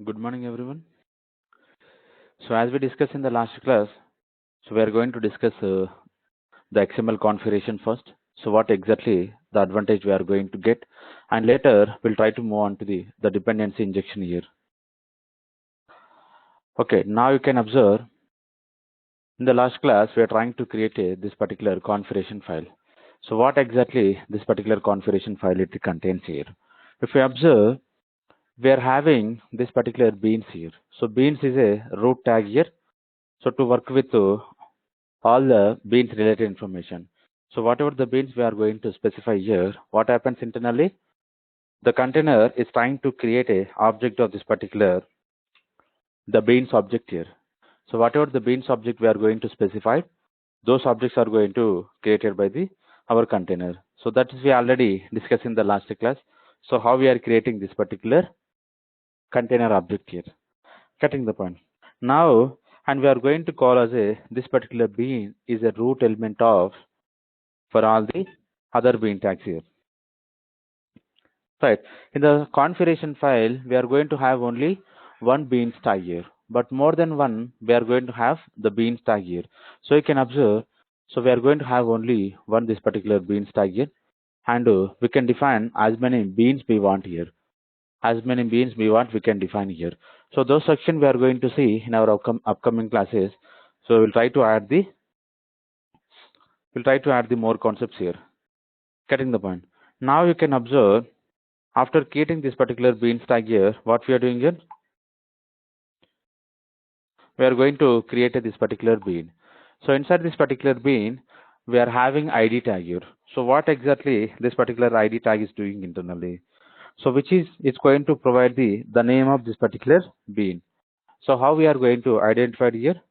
Good morning, everyone. So, as we discussed in the last class, we are going to discuss the XML configuration first. So, what exactly the advantage we are going to get, and later we'll try to move on to the dependency injection here. Okay, now you can observe in the last class we are trying to create this particular configuration file. So, what exactly this particular configuration file it contains here? If you observe, we are having this particular beans here. So, beans is a root tag here. So, to work with all the beans related information. So whatever the beans we are going to specify here, what happens internally? The container is trying to create a object of this particular, the beans object here. So whatever the beans object we are going to specify, those objects are going to created by our container. So that is we already discussed in the last class. So how we are creating this particular container object here. Getting the point. Now, and we are going to call as a, this particular bean is a root element of for all the other bean tags here. Right. In the configuration file, we are going to have only one beans tag here, but more than one, we are going to have the beans tag here. So you can observe, so we are going to have only one this particular beans tag here, and we can define as many beans we want here. As many beans we want, we can define here. So those section we are going to see in our upcoming classes. So we'll try to add the more concepts here. Getting the point. Now you can observe after creating this particular beans tag here, what we are doing here? We are going to create this particular bean. So inside this particular bean, we are having ID tag here. So what exactly this particular ID tag is doing internally? So which is it's going to provide the name of this particular bean. So how we are going to identify here?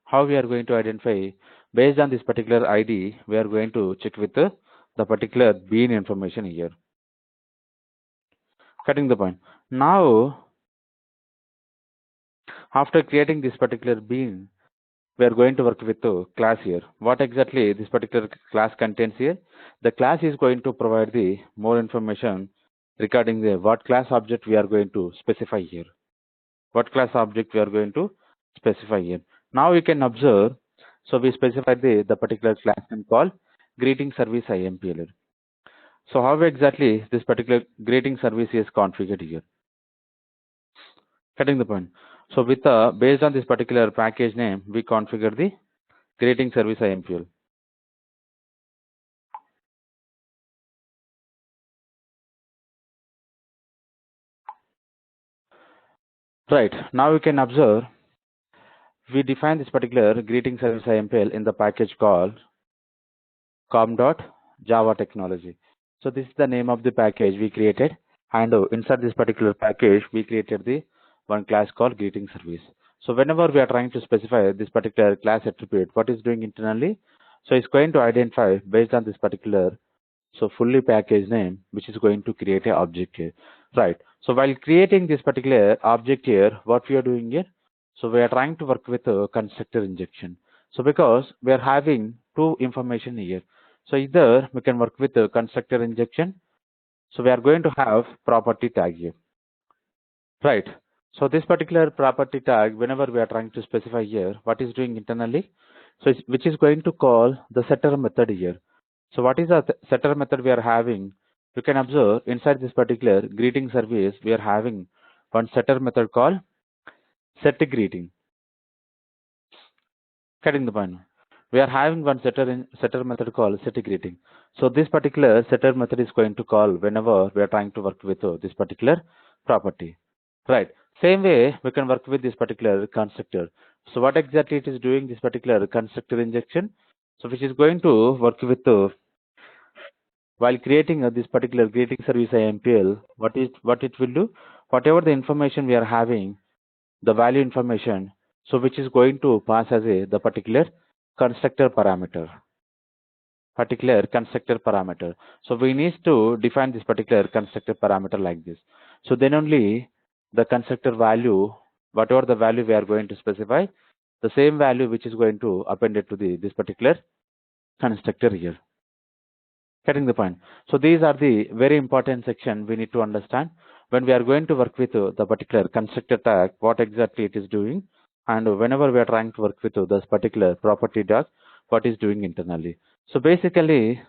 How we are going to identify based on this particular ID, we are going to check with the particular bean information here. Cutting the point. Now, after creating this particular bean, we are going to work with the class here. What exactly this particular class contains here? The class is going to provide the more information regarding the what class object we are going to specify here. What class object we are going to specify here. Now you can observe, so we specified the particular class name called greeting service IMPL. So how exactly this particular greeting service is configured here? Getting the point. So with based on this particular package name, we configure the greeting service IMPL. Right. Now you can observe we define this particular greeting service IMPL in the package called com.java technology. So this is the name of the package we created, and inside this particular package we created the one class called greeting service. So whenever we are trying to specify this particular class attribute, what is doing internally? So it's going to identify based on this particular fully packaged name, which is going to create a object here. Right. So while creating this particular object here, what we are doing here? So we are trying to work with a constructor injection. So because we are having two information here. So either we can work with a constructor injection. So we are going to have property tag here. Right. So this particular property tag, whenever we are trying to specify here, what is doing internally? So which is going to call the setter method here. So what is the setter method we are having? You can observe inside this particular greeting service, we are having one setter method called set greeting. Getting the point. We are having one setter method called set greeting. So this particular setter method is going to call whenever we are trying to work with this particular property. Right. Same way we can work with this particular constructor. So what exactly it is doing this particular constructor injection? So which is going to work with while creating this particular greeting service IMPL, what it will do? Whatever the information we are having, the value information, so which is going to pass as the particular constructor parameter. Particular constructor parameter. So we need to define this particular constructor parameter like this. So then only the constructor value, whatever the value we are going to specify, the same value which is going to append it to this particular constructor here. Getting the point. So these are the very important section we need to understand. when we are going to work with the particular constructor tag, what exactly it is doing, and whenever we are trying to work with this particular property tag, what is doing internally. So basically,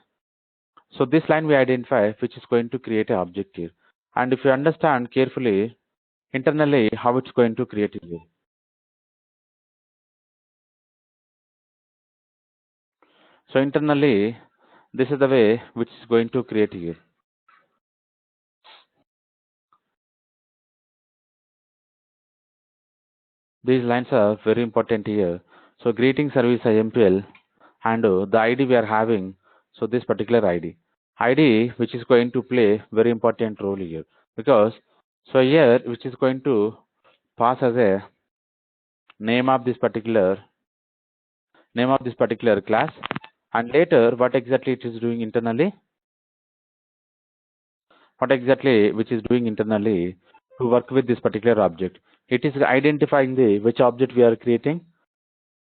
so this line we identify which is going to create an object here. And if you understand carefully internally how it's going to create it here. So internally, this is the way which is going to create here. These lines are very important here. So greeting service IMPL and the ID we are having. So this particular ID which is going to play very important role here, because so here which is going to pass as a name of this particular class, and later what exactly it is doing internally, which is doing internally to work with this particular object. It is identifying the which object we are creating.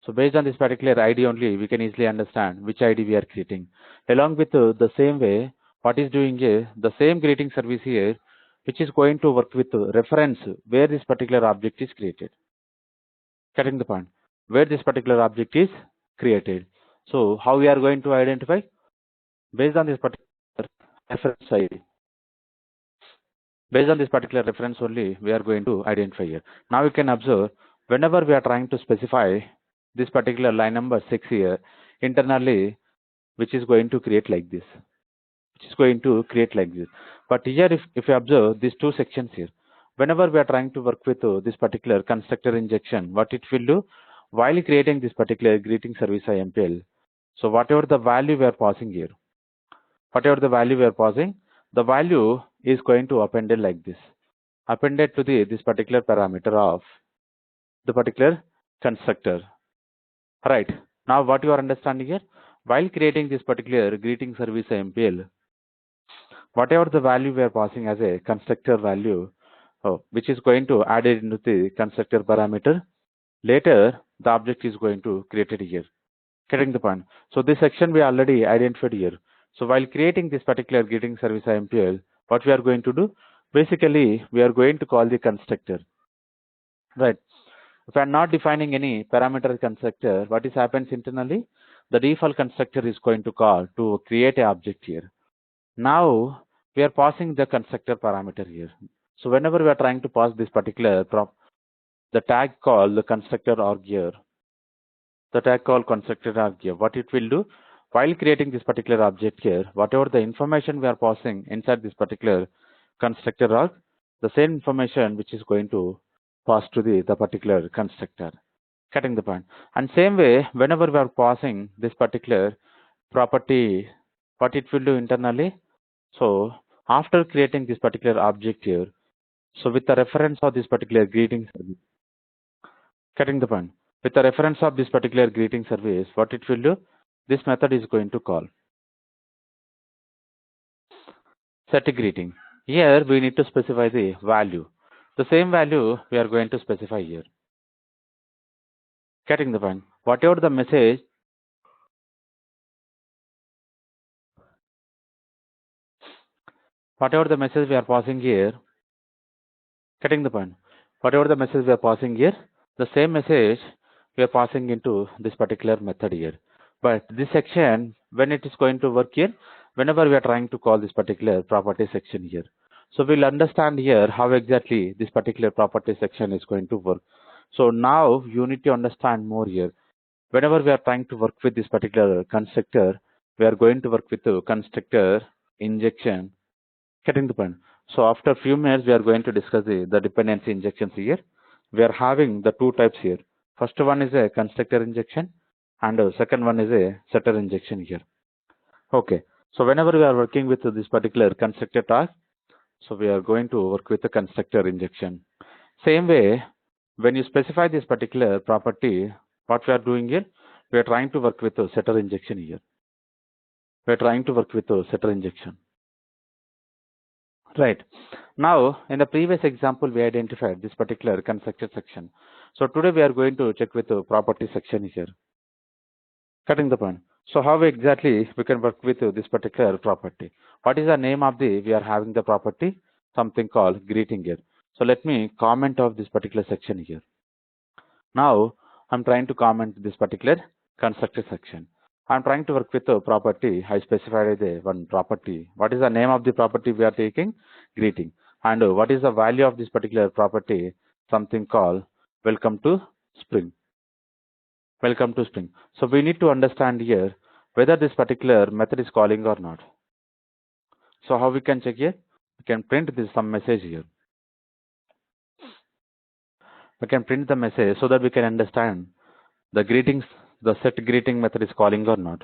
So based on this particular ID only, we can easily understand which ID we are creating. Along with the same way, what is doing is the same greeting service here, which is going to work with reference where this particular object is created. Getting the point? Where this particular object is created. So how we are going to identify? Based on this particular reference ID. Based on this particular reference only, we are going to identify here. Now you can observe, whenever we are trying to specify this particular line number 6 here, internally, which is going to create like this. But here, if you observe these two sections here, whenever we are trying to work with this particular constructor injection, what it will do, while creating this particular greeting service IMPL, so whatever the value we are passing here, the value is going to appended like this, appended to this particular parameter of the particular constructor. Right. Now what you are understanding here, while creating this particular greeting service IMPL, whatever the value we are passing as a constructor value, which is going to add it into the constructor parameter, later the object is going to create it here. Getting the point? So this section we already identified here. So while creating this particular greeting service IMPL, what we are going to do, basically we are going to call the constructor. Right. If I am not defining any parameter constructor, what is happens internally? The default constructor is going to call to create an object here. Now we are passing the constructor parameter here. So whenever we are trying to pass this particular the tag called the constructor arg here, what it will do, while creating this particular object here, whatever the information we are passing inside this particular constructor arg, the same information which is going to pass to the particular constructor. Getting the point? And same way, whenever we are passing this particular property, what it will do internally, so after creating this particular object here, so with the reference of this particular greeting service, getting the point? With the reference of this particular greeting service, what it will do, this method is going to call set a greeting. Here we need to specify the value. The same value we are going to specify here. Getting the point? Whatever the message, we are passing here, getting the point? Whatever the message we are passing here, the same message we are passing into this particular method here. But this section, when it is going to work here, whenever we are trying to call this particular property section here. So we'll understand here how exactly this particular property section is going to work. So now you need to understand more here. Whenever we are trying to work with this particular constructor, we are going to work with the constructor injection. Getting the point? So after a few minutes, we are going to discuss the dependency injections here. We are having the two types here. First one is a constructor injection, and second one is a setter injection here. Okay. So whenever we are working with this particular constructor task, so we are going to work with the constructor injection. Same way, when you specify this particular property, what we are doing here, we are trying to work with the setter injection here. Right. Now, in the previous example, we identified this particular constructor section. So today we are going to check with the property section here. Cutting the point. So how exactly we can work with this particular property? What is the name of we are having the property? something called greeting here. So let me comment of this particular section here. Now I'm trying to comment this particular constructor section. I'm trying to work with a property. I specified the one property. What is the name of the property we are taking? Greeting. And what is the value of this particular property? Something called welcome to spring. Welcome to spring. So we need to understand here whether this particular method is calling or not. So how we can check here? We can print this some message here. We can print the message so that we can understand the greetings, the set greeting method is calling or not.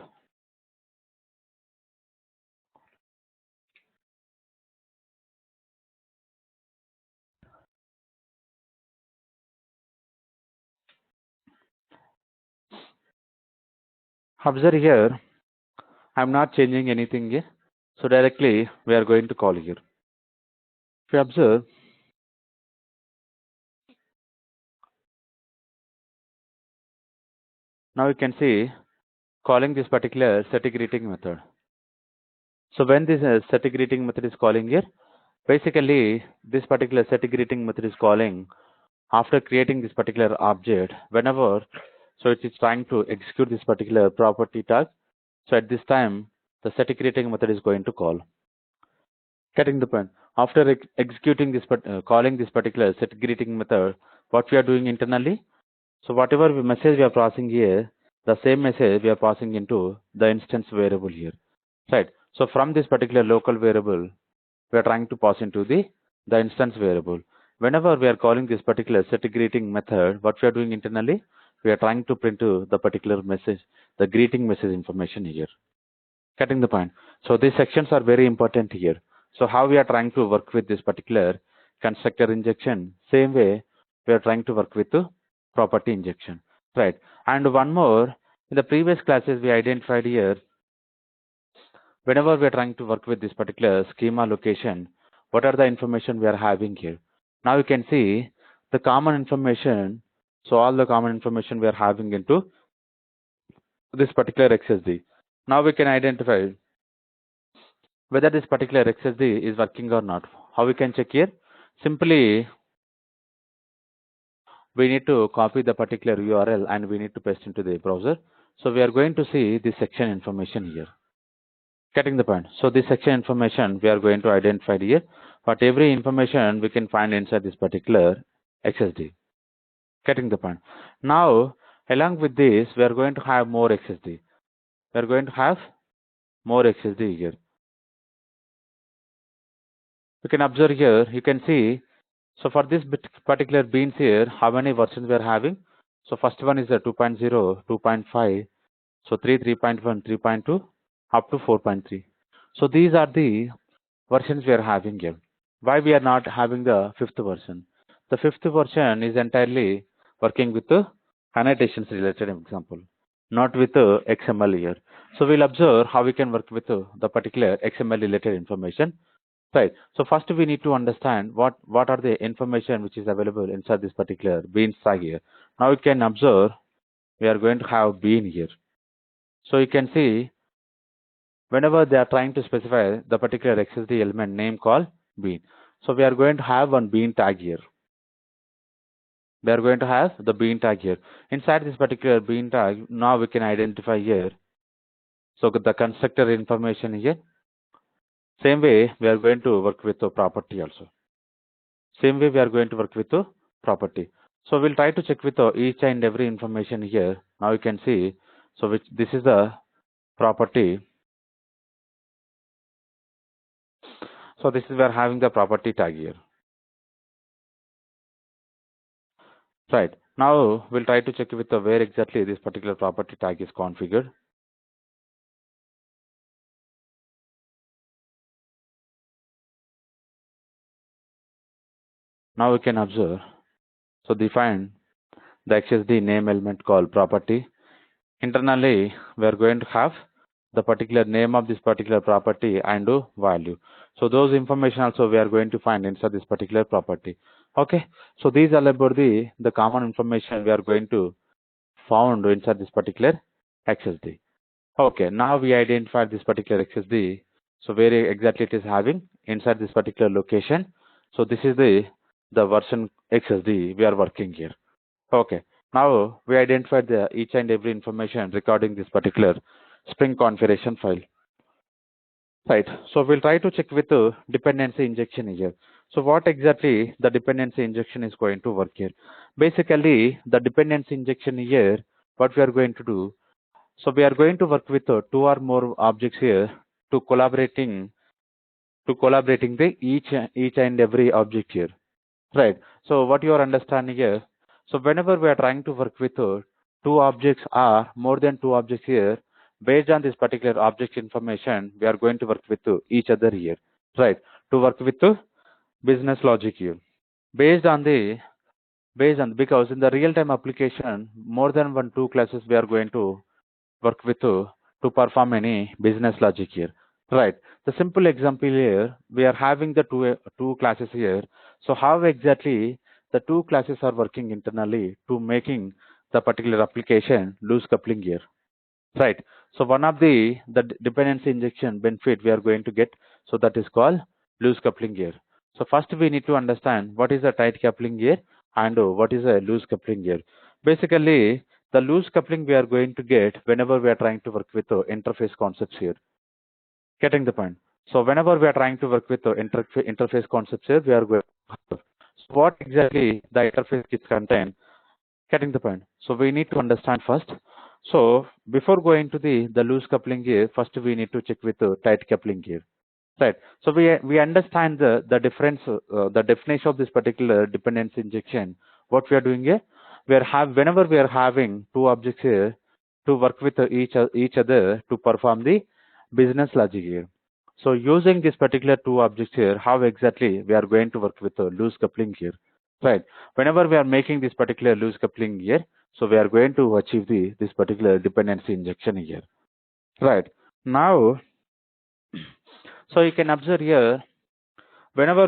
Observe here, I'm not changing anything here. So directly we are going to call here. If you observe, now you can see calling this particular set greeting method. So when this set greeting method is calling here, basically this particular set greeting method is calling after creating this particular object whenever, so it is trying to execute this particular property tag. So at this time the set greeting method is going to call. Getting the point? After executing this calling this particular set greeting method, what we are doing internally, so whatever message we are passing here, the same message we are passing into the instance variable here, right? So from this particular local variable we are trying to pass into the instance variable. Whenever we are calling this particular set greeting method, what we are doing internally, we are trying to print to the particular message, the greeting message information here. Getting the point? So these sections are very important here. So how we are trying to work with this particular constructor injection, same way we are trying to work with the property injection, right? And one more, in the previous classes we identified here, whenever we are trying to work with this particular schema location, what are the information we are having here? Now you can see the common information. So all the common information we are having into this particular XSD. Now we can identify whether this particular XSD is working or not. How we can check here? Simply we need to copy the particular URL and we need to paste into the browser. So we are going to see this section information here. Getting the point? So this section information we are going to identify here, but every information we can find inside this particular XSD. Getting the point? Now along with this we are going to have more XSD. We are going to have more XSD here. You can observe here, you can see, so for this particular beans here, how many versions we are having? So first one is the 2.0, 2.5, so 3, 3.1, 3.2, up to 4.3. So these are the versions we are having here. Why we are not having the fifth version? The fifth version is entirely working with the annotations related example, not with the XML here. So we'll observe how we can work with the particular XML related information. Right. So first we need to understand what are the information which is available inside this particular beans tag here. Now you can observe we are going to have bean here. So you can see whenever they are trying to specify the particular XSD element name called bean. So we are going to have one bean tag here. We are going to have the bean tag here. Inside this particular bean tag, now we can identify here. So the constructor information here. Same way we are going to work with the property also. Same way we are going to work with the property. So we'll try to check with each and every information here. Now you can see, so this is the property. So this is we are having the property tag here. Right. Now we'll try to check with where exactly this particular property tag is configured. Now we can observe. So define the XSD name element called property. Internally, we are going to have the particular name of this particular property and value. So those information also we are going to find inside this particular property. Okay. So these are about the common information we are going to found inside this particular XSD. Okay. Now we identified this particular XSD. So where exactly it is having inside this particular location. So this is the version XSD we are working here. Okay. Now we identified the each and every information regarding this particular Spring configuration file. Right. So we'll try to check with the dependency injection here. So what exactly the dependency injection is going to work here? Basically, the dependency injection here, what we are going to do. So we are going to work with two or more objects here to collaborating the each and every object here. Right. So what you are understanding here. So whenever we are trying to work with two objects or more than two objects here, based on this particular object information, we are going to work with each other here. Right. To work with business logic here. Based on the because in the real time application, more than one two classes we are going to work with to perform any business logic here. Right. The simple example here, we are having the two classes here. So how exactly the two classes are working internally to making the particular application loose coupling here. Right. So one of the dependency injection benefit we are going to get, so that is called loose coupling here. So first we need to understand what is a tight coupling here and what is a loose coupling here. Basically, the loose coupling we are going to get whenever we are trying to work with interface concepts here. Getting the point. So whenever we are trying to work with interface concepts here, we are going to have. So what exactly the interface kits contain. Getting the point. So we need to understand first. So before going to the loose coupling here, first we need to check with the tight coupling here. Right. So we understand the difference, the definition of this particular dependency injection. What we are doing here, whenever we are having two objects here to work with each other to perform the business logic here. So using this particular two objects here, how exactly we are going to work with the loose coupling here. Right. Whenever we are making this particular loose coupling here, so we are going to achieve this particular dependency injection here. Right. Now, so you can observe here, whenever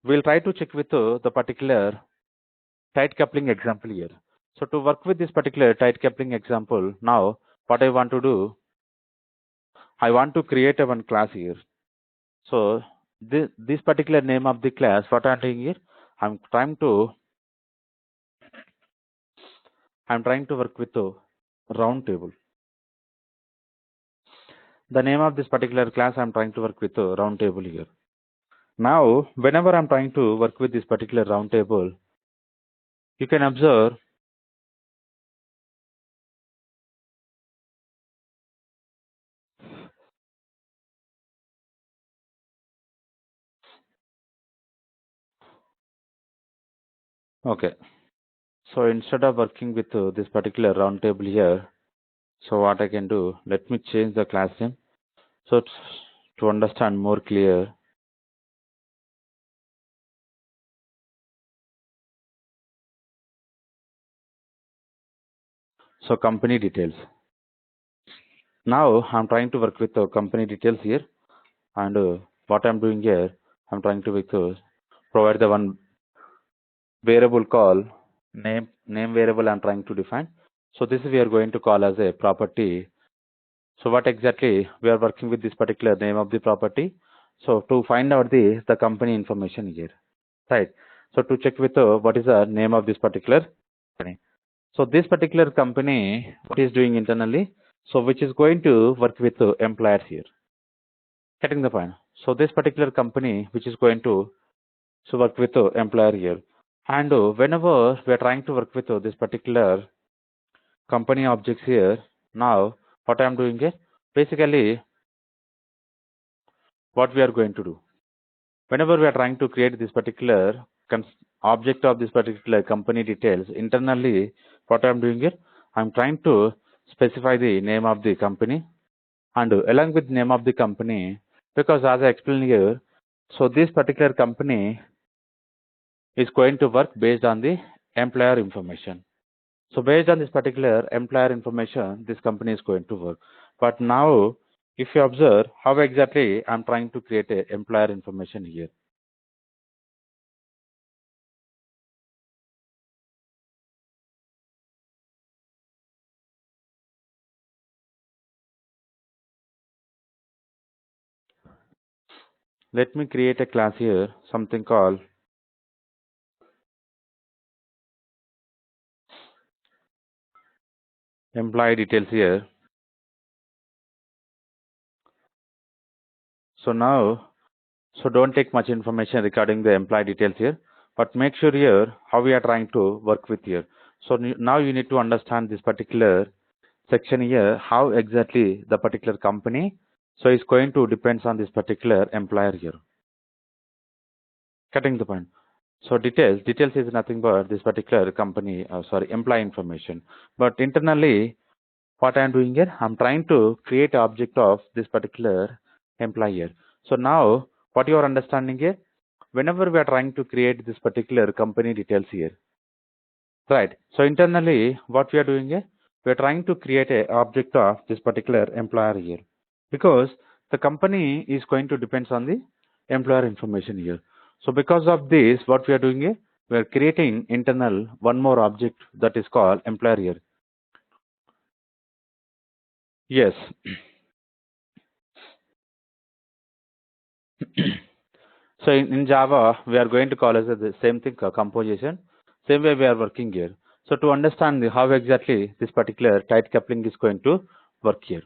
we'll try to check with the particular tight coupling example here. So to work with this particular tight coupling example, now what I want to do, I want to create a one class here. So this particular name of the class, what I'm doing here, I'm trying to work with a round table. The name of this particular class I'm trying to work with a round table here. Now, whenever I'm trying to work with this particular round table, you can observe. Okay. So instead of working with this particular round table here, so what I can do, let me change the class name. So to understand more clear, so company details. Now I'm trying to work with company details here, and what I'm doing here, I'm trying to provide the one variable call name variable I'm trying to define. So this we are going to call as a property. So what exactly we are working with this particular name of the property. So to find out the company information here, right? So to check with what is the name of this particular company. So this particular company, what is doing internally, so which is going to work with employers here. Getting the point. So this particular company, which is going to work with employer here. And whenever we are trying to work with this particular company objects here, now what I am doing here, basically what we are going to do. Whenever we are trying to create this particular object of this particular company details, internally what I am doing here, I am trying to specify the name of the company, and along with name of the company, because as I explained here, so this particular company is going to work based on the employer information. So based on this particular employer information, this company is going to work. But now, if you observe how exactly I'm trying to create a employer information here. let me create a class here, something called employee details here. So now, so don't take much information regarding the employee details here, but make sure here how we are trying to work with here. So now you need to understand this particular section here, how exactly the particular company, so it's going to depends on this particular employer here. Cutting the point. So details is nothing but this particular company, employee information. But internally, what I'm doing here, I'm trying to create object of this particular employee here. So now, what you are understanding here, whenever we are trying to create this particular company details here, right? So internally, what we are doing here, we are trying to create a object of this particular employer here, because the company is going to depends on the employer information here. So because of this, what we are doing here, we are creating internal one more object that is called employer here. Yes. So in Java, we are going to call as the same thing, composition. Same way we are working here. So to understand how exactly this particular tight coupling is going to work here.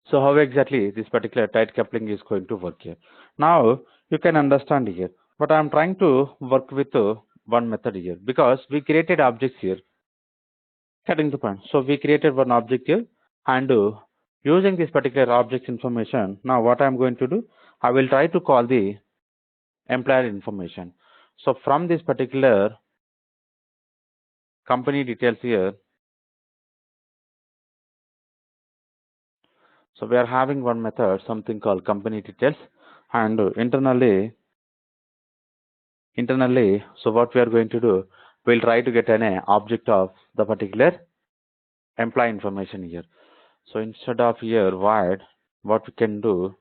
So how exactly this particular tight coupling is going to work here. Now you can understand here. But I am trying to work with one method here, because we created objects here. Cutting the point. So we created one object here, and using this particular object information, now what I am going to do, I will try to call the employer information. So from this particular company details here, so we are having one method, something called company details, and internally, so what we are going to do, we'll try to get an object of the particular employee information here. So instead of here void, what we can do,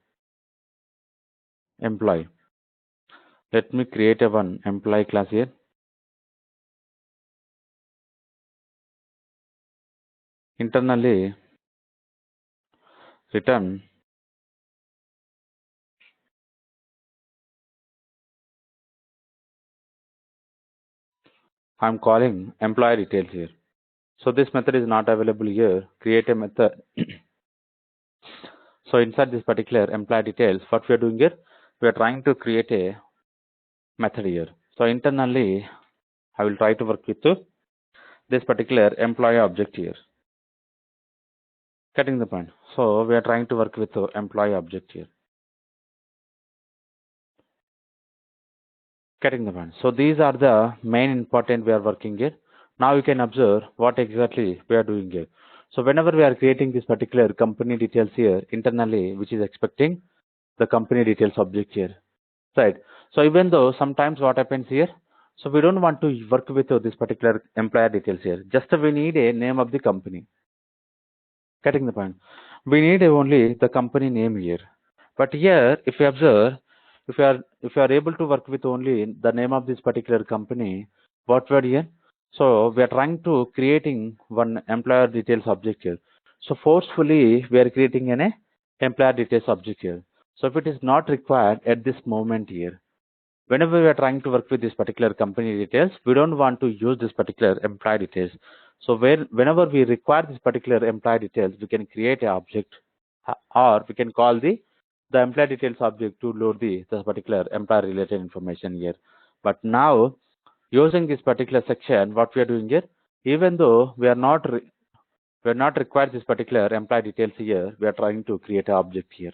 employee. Let me create a one employee class here. Internally, return I'm calling employee details here. So this method is not available here. Create a method. So inside this particular employee details, what we are doing here, we are trying to create a method here. So internally, I will try to work with this particular employee object here. Getting the point. So we are trying to work with the employee object here. Getting the point. So these are the main important we are working here. Now you can observe what exactly we are doing here. So whenever we are creating this particular company details here internally, which is expecting the company details object here, right? So even though sometimes what happens here, so we don't want to work with this particular employer details here. Just we need a name of the company. Getting the point. We need only the company name here. But here, if you observe, if you are able to work with only the name of this particular company, what we are here? So we are trying to creating one employer details object here. So forcefully we are creating an employer details object here. So if it is not required at this moment here, whenever we are trying to work with this particular company details, we don't want to use this particular employee details. So whenever we require this particular employee details, we can create an object, or we can call the employee details object to load the particular employer related information here. But now using this particular section, what we are doing here, even though we are not required this particular employee details here, we are trying to create an object here.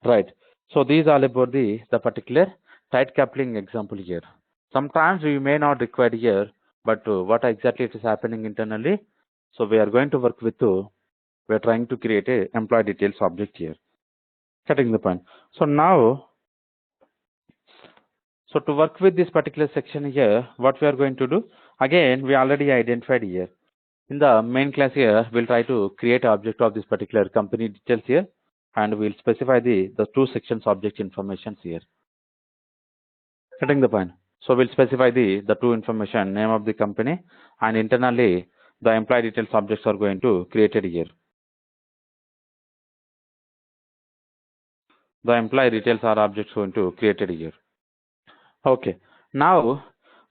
Right. So these are about the particular tight coupling example here. Sometimes we may not require here, but what exactly it is happening internally. So we are going to work with we are trying to create a employee details object here. Getting the point. So now, so to work with this particular section here, what we are going to do, again, we already identified here. In the main class here, we'll try to create an object of this particular company details here, and we'll specify the two sections object informations here. Getting the point. So we'll specify the two information, name of the company, and internally the employee details objects are going to created here. The employee details are objects going to created here. Okay. Now,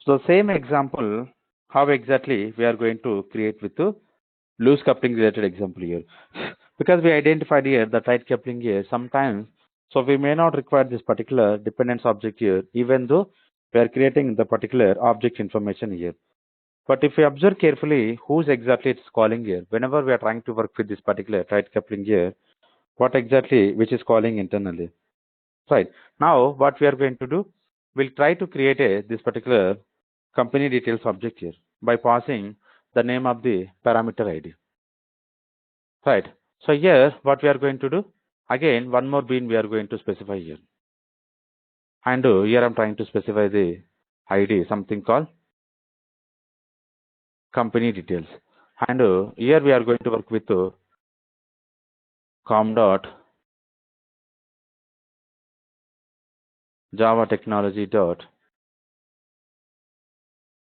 so same example, how exactly we are going to create with the loose coupling related example here. Because we identified here the tight coupling here sometimes, so we may not require this particular dependence object here, even though we are creating the particular object information here. But if we observe carefully who's exactly it's calling here, whenever we are trying to work with this particular tight coupling here, what exactly which is calling internally. Right. Now what we are going to do, we'll try to create this particular company details object here by passing the name of the parameter ID. Right. So here what we are going to do, again one more bean we are going to specify here. And here I'm trying to specify the ID, something called company details. And here we are going to work with com dot java technology dot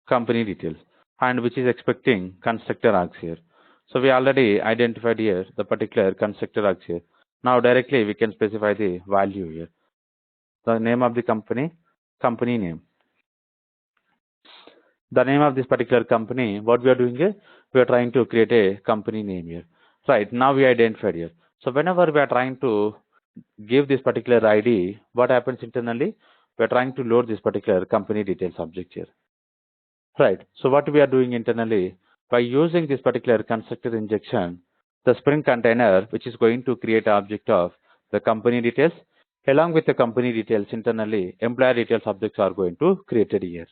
company details, and which is expecting constructor args here. So we already identified here the particular constructor args here. Now directly we can specify the value here. The name of the company name. The name of this particular company, what we are doing here, we are trying to create a company name here. Right, now we identified here. So whenever we are trying to give this particular ID, what happens internally? We are trying to load this particular company details object here. Right. So what we are doing internally, by using this particular constructor injection, the Spring container, which is going to create an object of the company details, along with the company details internally, employer details objects are going to created here.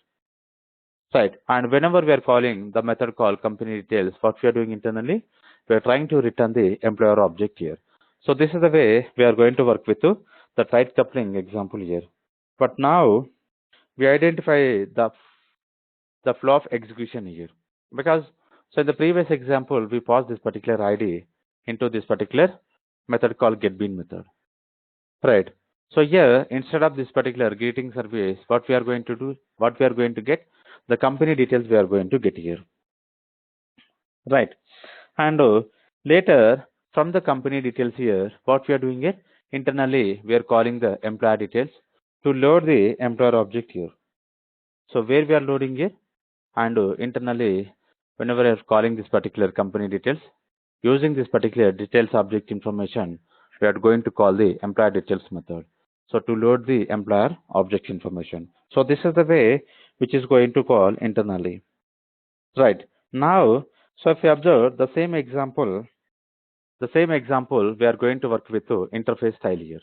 Right. And whenever we are calling the method called company details, what we are doing internally, we are trying to return the employer object here. So this is the way we are going to work with the tight coupling example here. But now we identify the flow of execution here, because so in the previous example we passed this particular ID into this particular method called getBean method, right? So here instead of this particular greeting service, what we are going to do, what we are going to get, the company details we are going to get here, right? And later from the company details here, what we are doing it internally, we are calling the employer details to load the employer object here. So where we are loading it, and internally whenever we are calling this particular company details, using this particular details object information, we are going to call the employer details method. So to load the employer object information. So this is the way which is going to call internally. Right. Now, so if you observe the same example we are going to work with interface style here.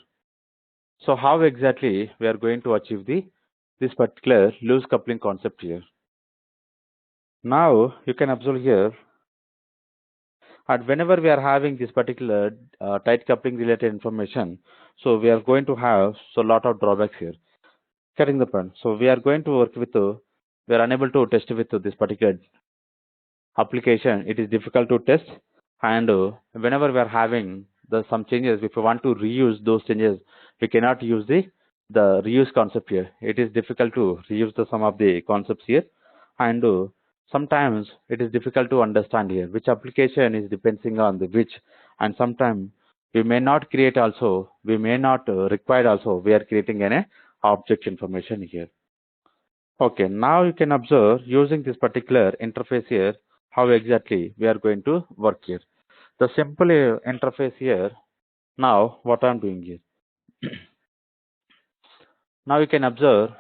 So how exactly we are going to achieve this particular loose coupling concept here. Now you can observe here, and whenever we are having this particular tight coupling related information, so we are going to have so lot of drawbacks here. Getting the point. So we are going to work with we are unable to test with this particular application. It is difficult to test, and whenever we are having some changes, if we want to reuse those changes, we cannot use the reuse concept here. It is difficult to reuse some of the concepts here, and sometimes it is difficult to understand here which application is depending on the which, and sometimes we may not create also, we may not require also, we are creating an object information here. Okay, now you can observe using this particular interface here how exactly we are going to work here. The simple interface here. Now what I'm doing here. Now you can observe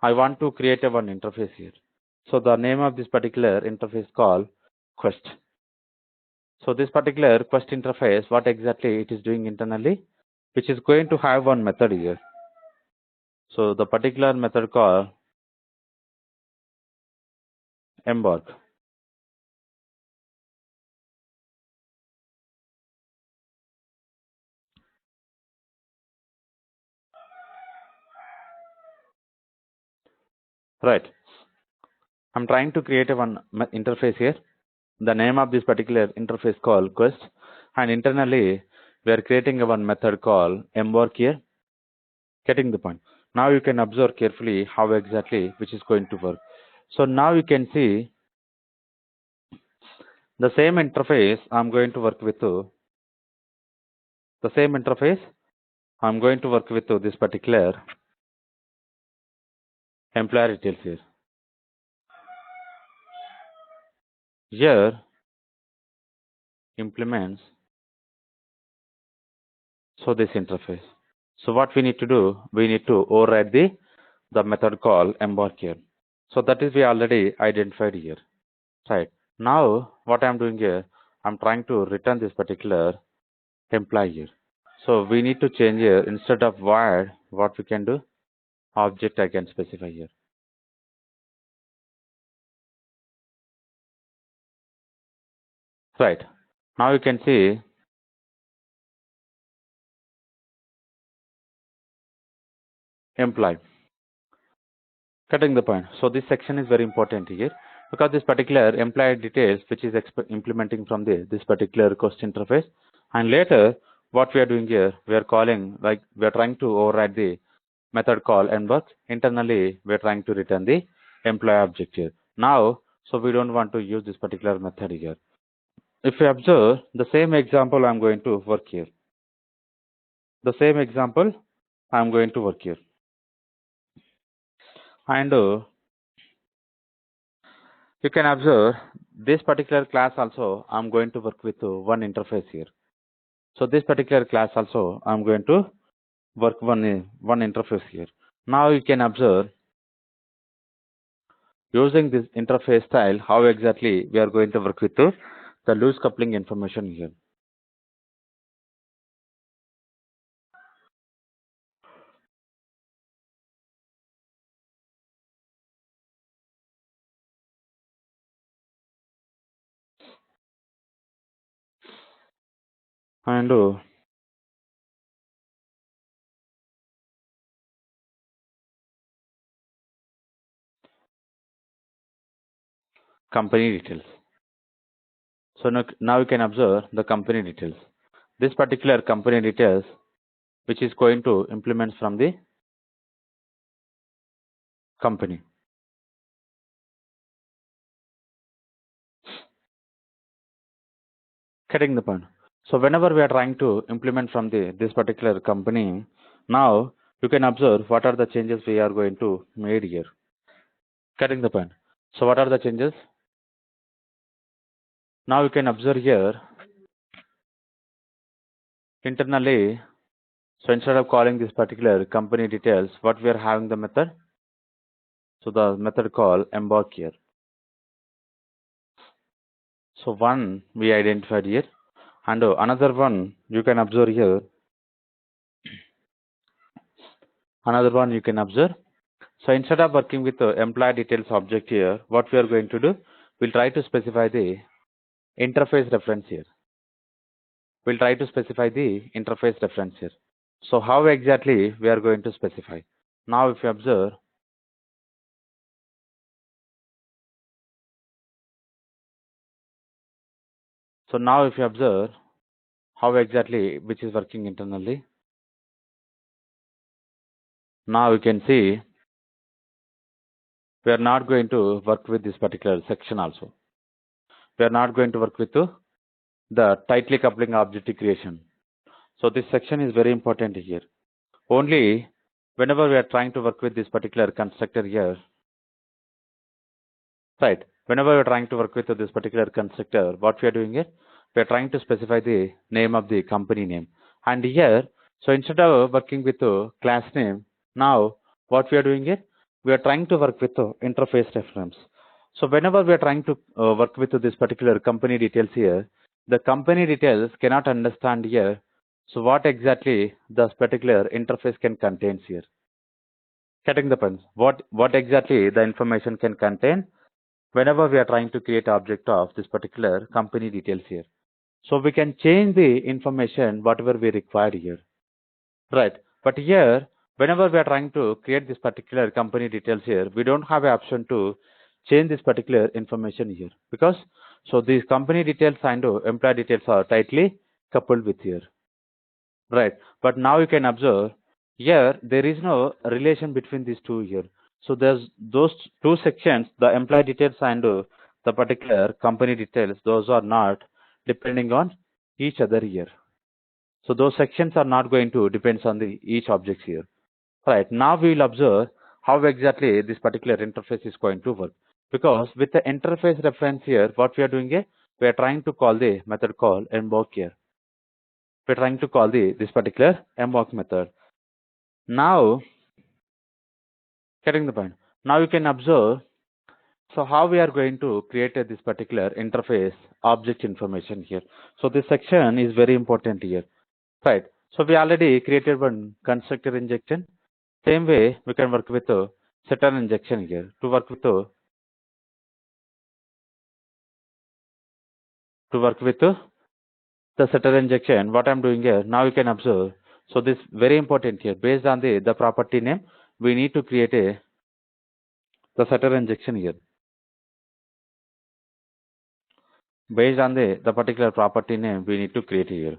I want to create one interface here. So the name of this particular interface called Quest. So this particular Quest interface, what exactly it is doing internally, which is going to have one method here. So the particular method called embark. Right. I'm trying to create one interface here. The name of this particular interface called Quest, and internally we are creating one method called embark here. Getting the point. Now you can observe carefully how exactly which is going to work. So now you can see the same interface I'm going to work with the same interface, I'm going to work with this particular employer details here. Here implements, so this interface. So what we need to do, we need to override the method call embark here. So that is we already identified here. Right. Now what I'm doing here, I'm trying to return this particular employee here. So we need to change here, instead of void, what we can do, object I can specify here. Right. Now you can see employee. Cutting the point. So this section is very important here, because this particular employee details, which is implementing from this particular request interface, and later what we are doing here, we are calling, like we are trying to override the method call embark. Internally we are trying to return the employee object here. Now, so we don't want to use this particular method here. If you observe the same example, I'm going to work here. The same example I'm going to work here. And you can observe this particular class also, I'm going to work with one interface here. So this particular class also, I'm going to work one interface here. Now you can observe, using this interface style, how exactly we are going to work with the loose coupling information here. And company details. So now you can observe the company details. This particular company details, which is going to implement from the company. Getting the point. So whenever we are trying to implement from this particular company, now you can observe what are the changes we are going to made here. Getting the point. So what are the changes? Now you can observe here internally. So instead of calling this particular company details, what we are having the method? So the method call embark here. So one we identified here, and another one you can observe here. Another one you can observe. So instead of working with the employee details object here, what we are going to do, we'll try to specify the interface reference here. We'll try to specify the interface reference here. So how exactly we are going to specify? Now if you observe, so now if you observe how exactly which is working internally, now you can see we are not going to work with this particular section also. We are not going to work with the tightly coupling object creation. So this section is very important here. Only whenever we are trying to work with this particular constructor here, right, whenever we are trying to work with this particular constructor, what we are doing here, we are trying to specify the name of the company name. And here, so instead of working with the class name, now what we are doing here, we are trying to work with the interface reference. So whenever we are trying to work with this particular company details here, the company details cannot understand here. So what exactly this particular interface can contains here? Getting the point. What exactly the information can contain whenever we are trying to create object of this particular company details here. So we can change the information whatever we require here. Right. But here, whenever we are trying to create this particular company details here, we don't have an option to change this particular information here, because so these company details and employee details are tightly coupled with here. Right. But now you can observe here there is no relation between these two here. So there's those two sections, the employee details and the particular company details, those are not depending on each other here. So those sections are not going to depends on the each object here. Right, now we will observe how exactly this particular interface is going to work. Because with the interface reference here, what we are doing here, we are trying to call the method called invoke here. We are trying to call this particular invoke method. Now, getting the point. Now you can observe, so how we are going to create this particular interface object information here. So this section is very important here. Right. So we already created one constructor injection. Same way, we can work with a setter injection here. To work with the setter injection, what I'm doing here, now you can observe. So this very important here. Based on the property name, we need to create the setter injection here. Based on the particular property name, we need to create here.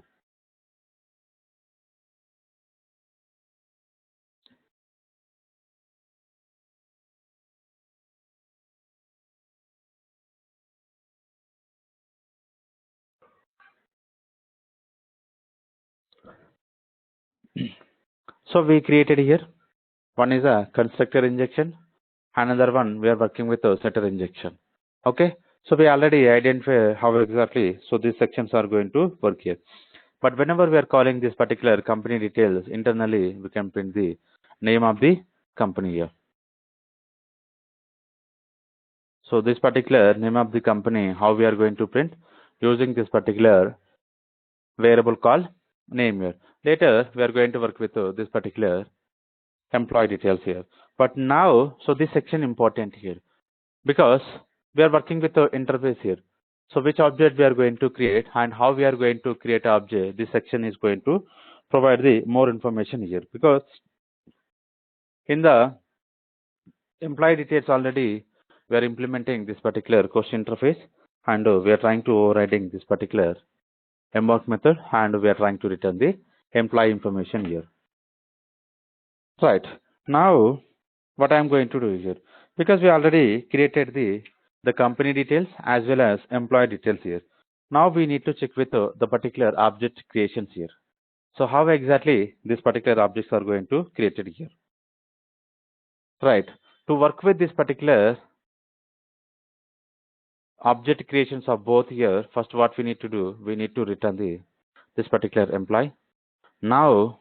So we created here. One is a constructor injection. Another one we are working with a setter injection. Okay. So we already identify how exactly. So these sections are going to work here. But whenever we are calling this particular company details internally, we can print the name of the company here. So this particular name of the company, how we are going to print using this particular variable called name here. Later, we are going to work with this particular employee details here. But now, so this section important here because we are working with the interface here. So which object we are going to create and how we are going to create an object, this section is going to provide the more information here because in the employee details already we are implementing this particular question interface and we are trying to overriding this particular invoke method and we are trying to return the employee information here. Right. Now what I am going to do here, because we already created the company details as well as employee details here. Now we need to check with the particular object creations here. So how exactly these particular objects are going to created here. Right. To work with this particular object creations of both here, first what we need to do, we need to return this particular employee. Now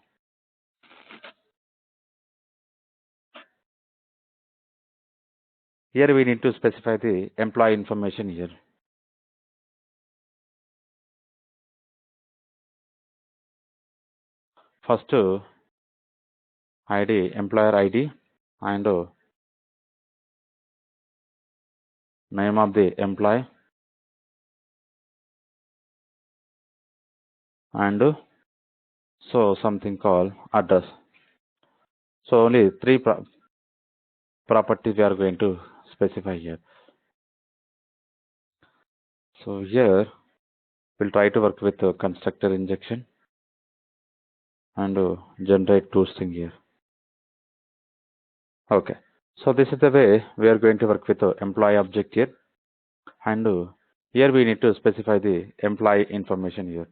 here we need to specify the employee information here. First ID, employer ID and name of the employee and so something called address. So only three properties we are going to specify here. So here we'll try to work with constructor injection and generate toString here. Okay. So this is the way we are going to work with the employee object here and here we need to specify the employee information here.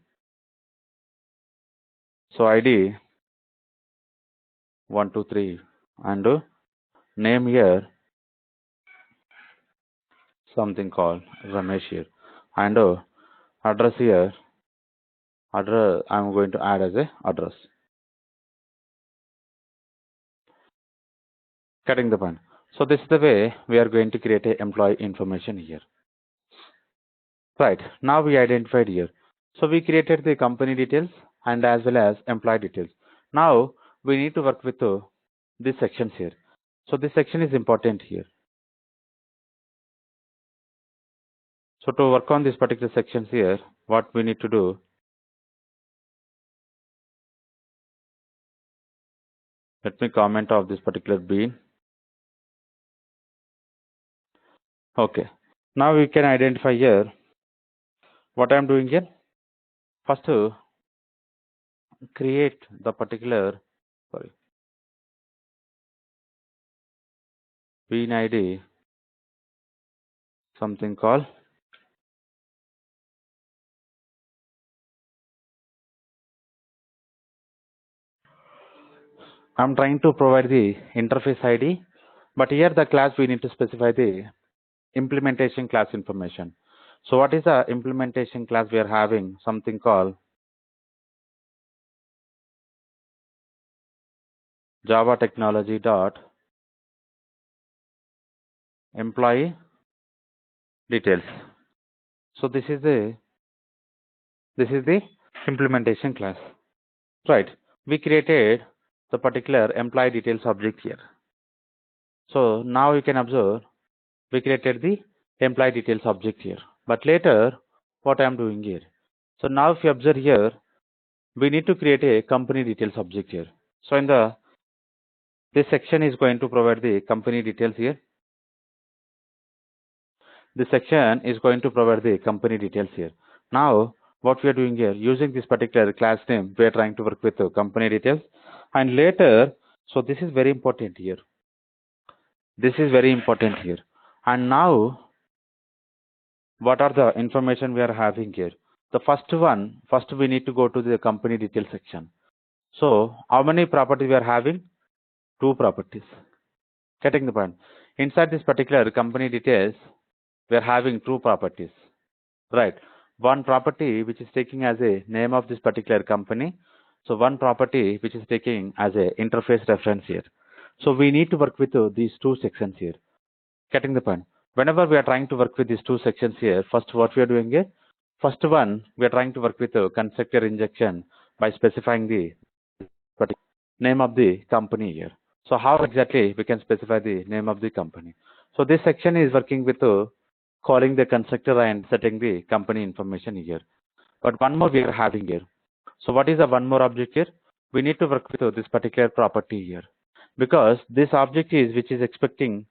So ID 123 and name here something called Ramesh here and address here, address I'm going to add as a address. Cutting the point. So this is the way we are going to create a employee information here. Right. Now we identified here. So we created the company details and as well as employee details. Now we need to work with these sections here. So this section is important here. So to work on this particular sections here, what we need to do, let me comment of this particular bean. Okay. Now we can identify here what I'm doing here. First to create the particular bean ID something called I'm trying to provide the interface ID, but here the class we need to specify the implementation class information. So what is the implementation class? We are having something called Java technology dot employee details. So this is the implementation class, right? We created the particular employee details object here. So now you can observe we created the employee details object here. But later, what I am doing here? So now if you observe here, we need to create a company details object here. So in the this section is going to provide the company details here. This section is going to provide the company details here. Now, what we are doing here, using this particular class name, we are trying to work with the company details. And later, so this is very important here. This is very important here. And now, what are the information we are having here? The first we need to go to the company details section. So, how many properties we are having? Two properties. Getting the point. Inside this particular company details, we are having two properties. Right. One property which is taking as a name of this particular company. So one property which is taking as a interface reference here. So we need to work with these two sections here. Getting the point. Whenever we are trying to work with these two sections here, first what we are doing is, first one, we are trying to work with the constructor injection by specifying the particular name of the company here. So how exactly we can specify the name of the company? So this section is working with calling the constructor and setting the company information here. But one more we are having here. So what is the one more object here? We need to work with this particular property here, because this object is which is expecting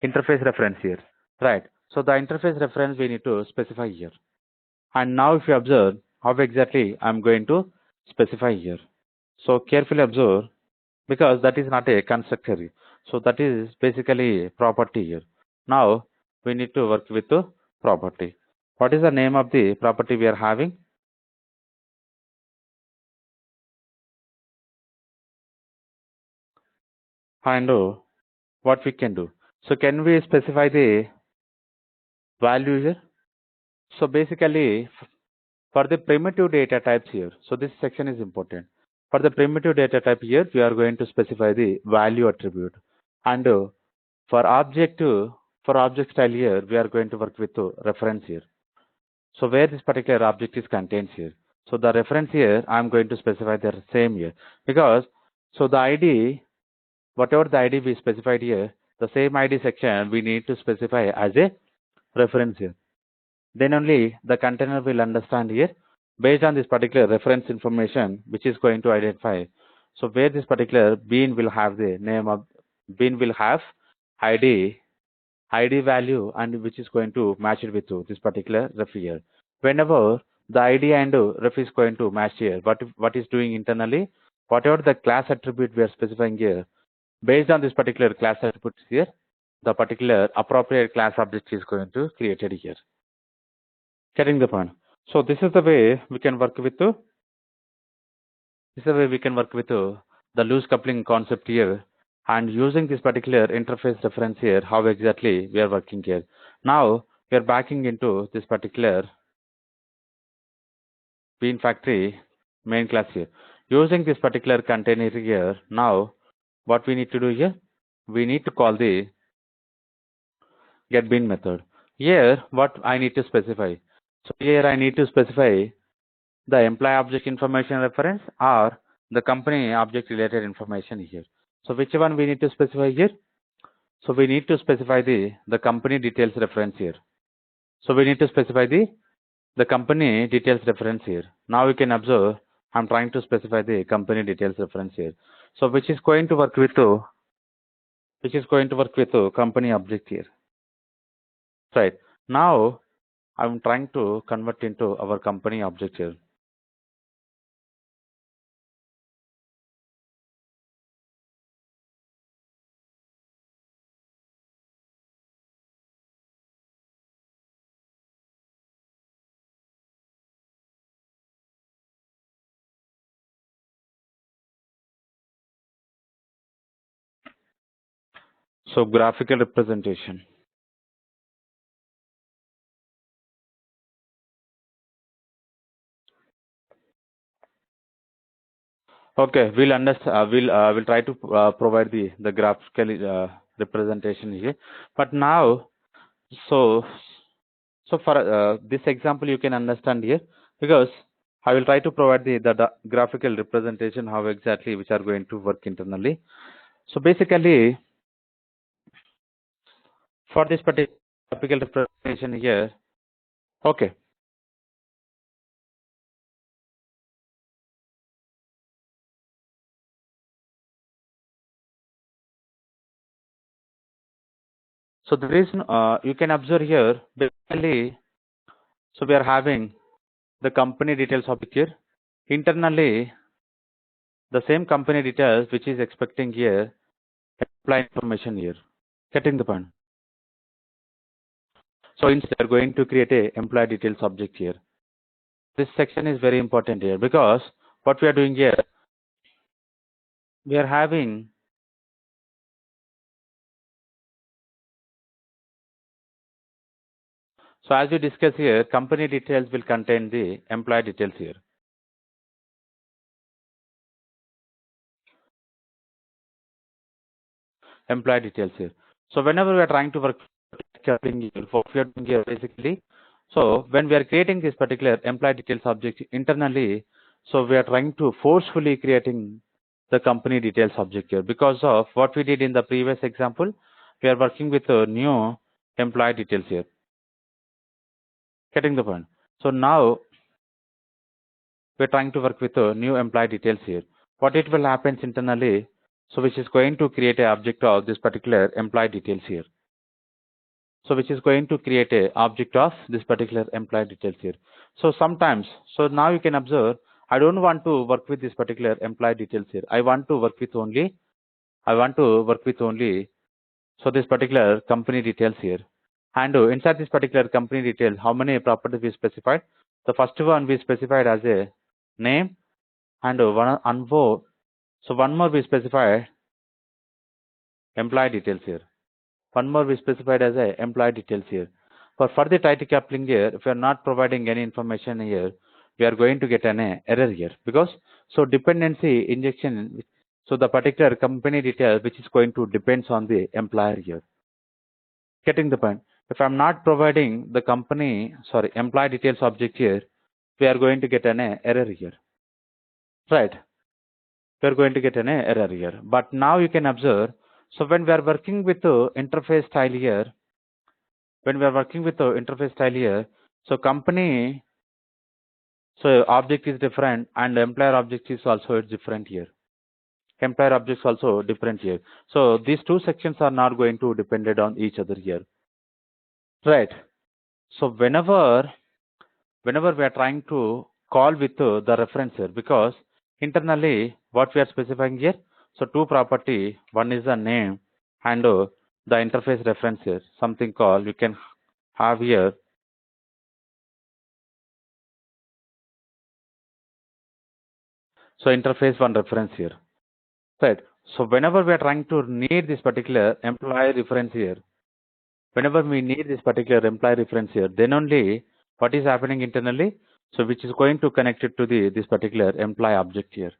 interface reference here, right? So the interface reference we need to specify here. And now if you observe how exactly I'm going to specify here. So carefully observe, because that is not a constructor. So that is basically property here. Now we need to work with the property. What is the name of the property we are having? And what we can do. So can we specify the value here? So basically for the primitive data types here, so this section is important. For the primitive data type here, we are going to specify the value attribute. And for object style here, we are going to work with reference here. So where this particular object is contains here. So the reference here, I'm going to specify the same here, because so the ID, whatever the ID we specified here, the same ID section we need to specify as a reference here. Then only the container will understand here based on this particular reference information, which is going to identify. So where this particular bean will have the name of bean will have ID value, and which is going to match it with this particular ref here. Whenever the ID and ref is going to match here, what is doing internally, whatever the class attribute we are specifying here, based on this particular class attributes here, the particular appropriate class object is going to created here. Getting the point. So this is the way we can work with the loose coupling concept here, and using this particular interface reference here, how exactly we are working here. Now we are backing into this particular Bean Factory main class here. Using this particular container here, now what we need to do here, we need to call the getBean method. Here what I need to specify. So here I need to specify the employee object information reference or the company object related information here. So which one we need to specify here? So we need to specify the company details reference here. So we need to specify the company details reference here. Now you can observe I'm trying to specify the company details reference here. So which is going to work with company object here. Right. Now I'm trying to convert into our company object here. So graphical representation. Okay, we'll try to provide the graphical representation here. But now, so for this example, you can understand here, because I will try to provide the graphical representation how exactly which are going to work internally. So basically, for this particular graphical representation here, okay. So the reason you can observe here, basically, so we are having the company details object here. Internally, the same company details which is expecting here, employee information here. Getting the point. So instead, we are going to create a employee details object here. This section is very important here, because what we are doing here, we are having, so as we discuss here, company details will contain the employee details here. Employee details here. So whenever we are trying to work for here basically, so when we are creating this particular employee details object internally, so we are trying to forcefully creating the company details object here, because of what we did in the previous example. We are working with a new employee details here. Getting the point. So now we're trying to work with a new employee details here. What it will happen internally, so which is going to create a object of this particular employee details here. So which is going to create a object of this particular employee details here. So sometimes, so now you can observe, I don't want to work with this particular employee details here. I want to work with only, so this particular company details here. And inside this particular company detail, how many properties we specified? The first one we specified as a name, and one unvo. So one more we specified employee details here. One more we specified as a employee details here. For the title coupling here, if we are not providing any information here, we are going to get an error here, because so dependency injection, so the particular company detail which is going to depends on the employer here. Getting the point. If I'm not providing the employee details object here, we are going to get an error here. Right. We are going to get an error here. But now you can observe, so when we are working with the interface style here, so company, so object is different, and employer object is also different here. Employer objects also different here. So these two sections are not going to depended on each other here. Right. So whenever we are trying to call with the reference here, because internally what we are specifying here, so two property, one is the name and the interface reference here, something called you can have here. So interface one reference here. Right. So whenever we are trying to need this particular employee reference here, then only what is happening internally, so which is going to connect it to this particular employee object here.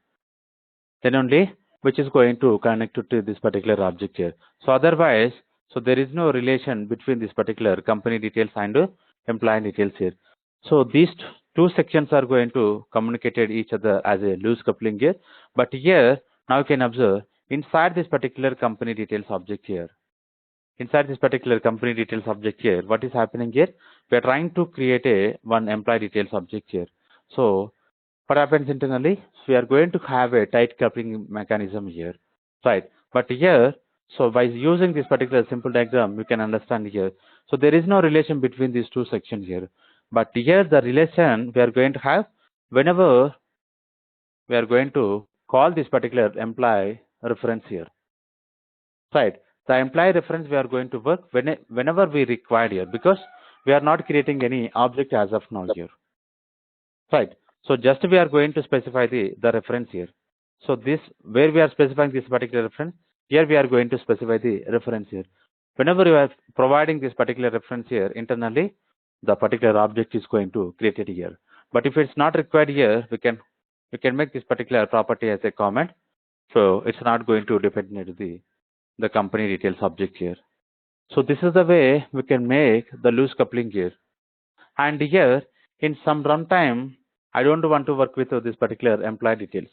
Then only which is going to connect it to this particular object here. So otherwise, so there is no relation between this particular company details and employee details here. So these two sections are going to communicate each other as a loose coupling here. But here, now you can observe inside this particular company details object here. Inside this particular company details object here, what is happening here? We are trying to create one employee details object here. So what happens internally? So we are going to have a tight coupling mechanism here, right? But here, so by using this particular simple diagram, you can understand here. So there is no relation between these two sections here. But here the relation we are going to have whenever we are going to call this particular employee reference here, right? The employee reference we are going to work whenever we require here, because we are not creating any object as of now here, right? So just we are going to specify the reference here. So this, where we are specifying this particular reference, Here we are going to specify the reference here. Whenever you are providing this particular reference here, internally, the particular object is going to create it here. But if it's not required here, we can make this particular property as a comment. So it's not going to depend on the company details object here. So this is the way we can make the loose coupling here. And here, in some runtime, I don't want to work with this particular employee details.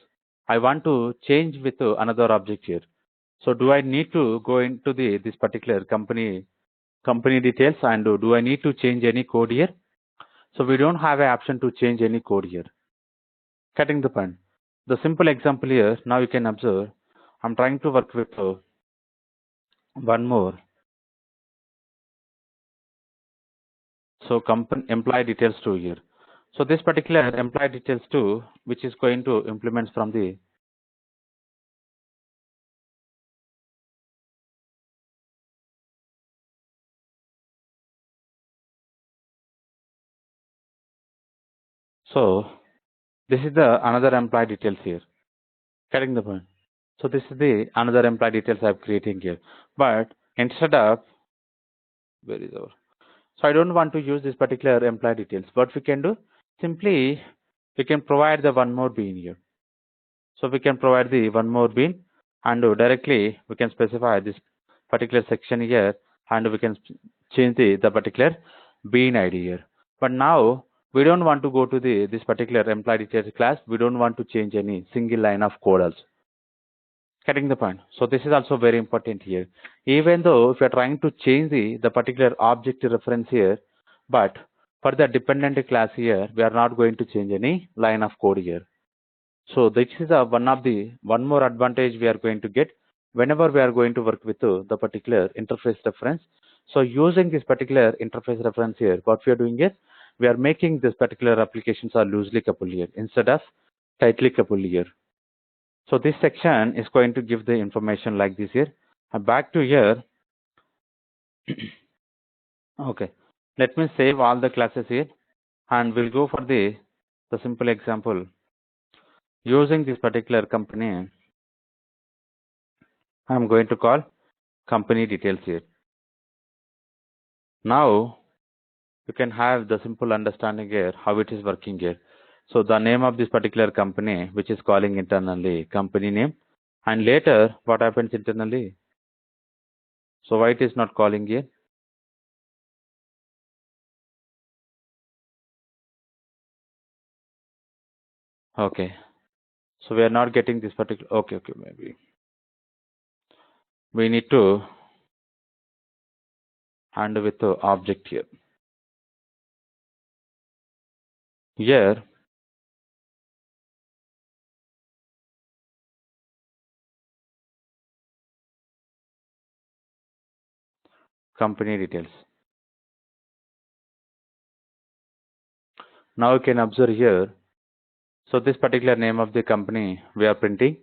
I want to change with another object here. So do I need to go into this particular company details, and do I need to change any code here? So we don't have an option to change any code here. Cutting the point. The simple example here, now you can observe, I'm trying to work with one more. So employee details 2 here. So this particular employee details 2, which is going to implement from the so this is the another employee details here. Getting the point. So this is the another employee details I'm creating here. But instead of where is our so I don't want to use this particular employee details. What we can do, simply we can provide the one more bean here. So we can provide the one more bean, and directly we can specify this particular section here, and we can change the particular bean ID here. But now we don't want to go to this particular employee details class. We don't want to change any single line of code also. Getting the point. So this is also very important here. Even though if you're trying to change the particular object reference here, but for the dependent class here, we are not going to change any line of code here. So this is one more advantage we are going to get whenever we are going to work with the particular interface reference. So using this particular interface reference here, what we are doing is we are making this particular applications are loosely coupled here instead of tightly coupled here. So this section is going to give the information like this here. And back to here. Okay, let me save all the classes here, and we'll go for the simple example using this particular company. I'm going to call company details here. Now you can have the simple understanding here how it is working here. So the name of this particular company, which is calling internally company name, and later what happens internally. So why it is not calling here? Okay, so we are not getting this particular. Okay, maybe we need to handle with the object here. Here company details. Now you can observe here. So this particular name of the company we are printing.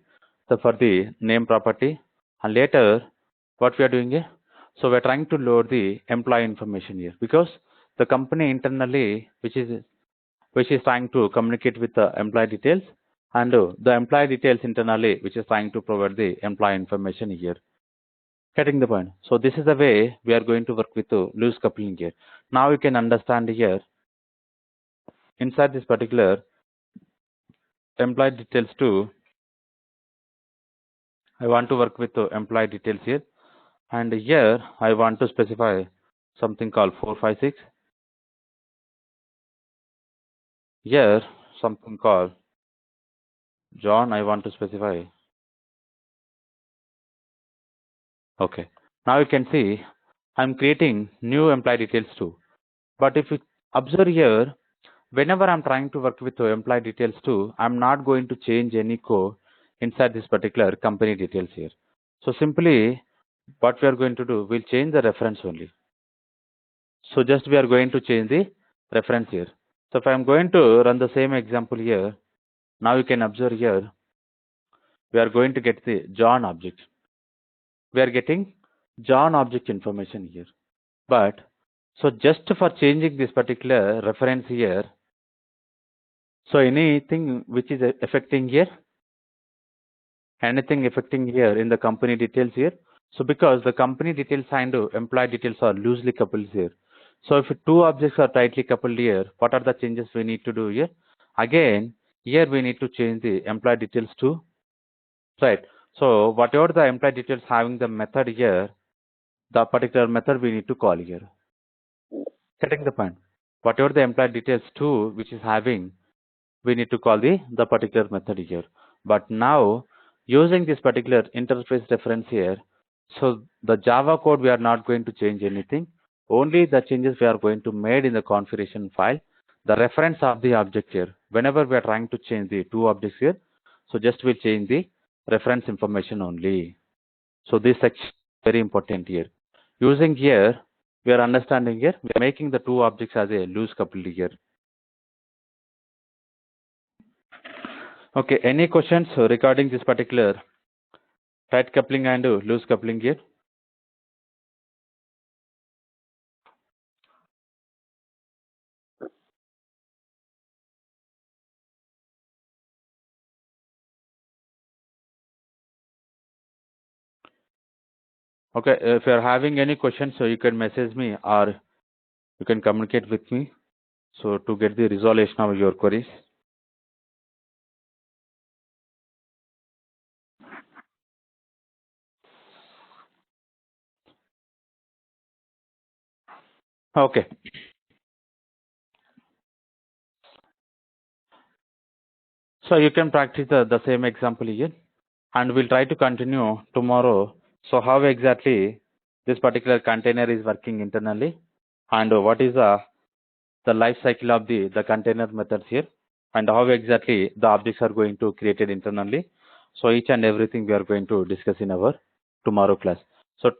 So for the name property, and later what we are doing here. So we are trying to load the employee information here, because the company internally, which is trying to communicate with the employee details, and the employee details internally, which is trying to provide the employee information here. Getting the point. So this is the way we are going to work with the loose coupling here. Now you can understand here inside this particular employee details too. I want to work with the employee details here, and here I want to specify something called 456. Here something called John I want to specify. Okay. Now you can see I'm creating new employee details too. But if you observe here, whenever I'm trying to work with the employee details too, I'm not going to change any code inside this particular company details here. So simply what we are going to do, we'll change the reference only. So just we are going to change the reference here. So if I'm going to run the same example here, now you can observe here, we are going to get the John object. We are getting John object information here. But so just for changing this particular reference here, so anything which is affecting here, anything affecting here in the company details here. So because the company details and employee details are loosely coupled here. So if two objects are tightly coupled here, what are the changes we need to do here? Again, here we need to change the employee details to, right? So whatever the employee details having the method here, the particular method we need to call here. Getting the point? Whatever the employee details to, which is having, we need to call the particular method here. But now using this particular interface reference here, so the Java code we are not going to change anything. Only the changes we are going to made in the configuration file, the reference of the object here. Whenever we are trying to change the two objects here, so just we'll change the reference information only. So this section is very important here. Using here, we are understanding here, we are making the two objects as a loose coupled here. Okay, any questions regarding this particular tight coupling and loose coupling here? Okay, if you are having any questions, so you can message me or you can communicate with me, so to get the resolution of your queries. Okay. So you can practice the same example here, and we'll try to continue tomorrow. So how exactly this particular container is working internally, and what is the life cycle of the container methods here, and how exactly the objects are going to created internally. So each and everything we are going to discuss in our tomorrow class. So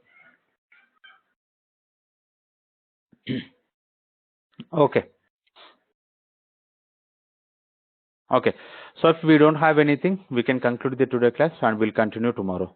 okay. Okay. So if we don't have anything, we can conclude the today class and we'll continue tomorrow.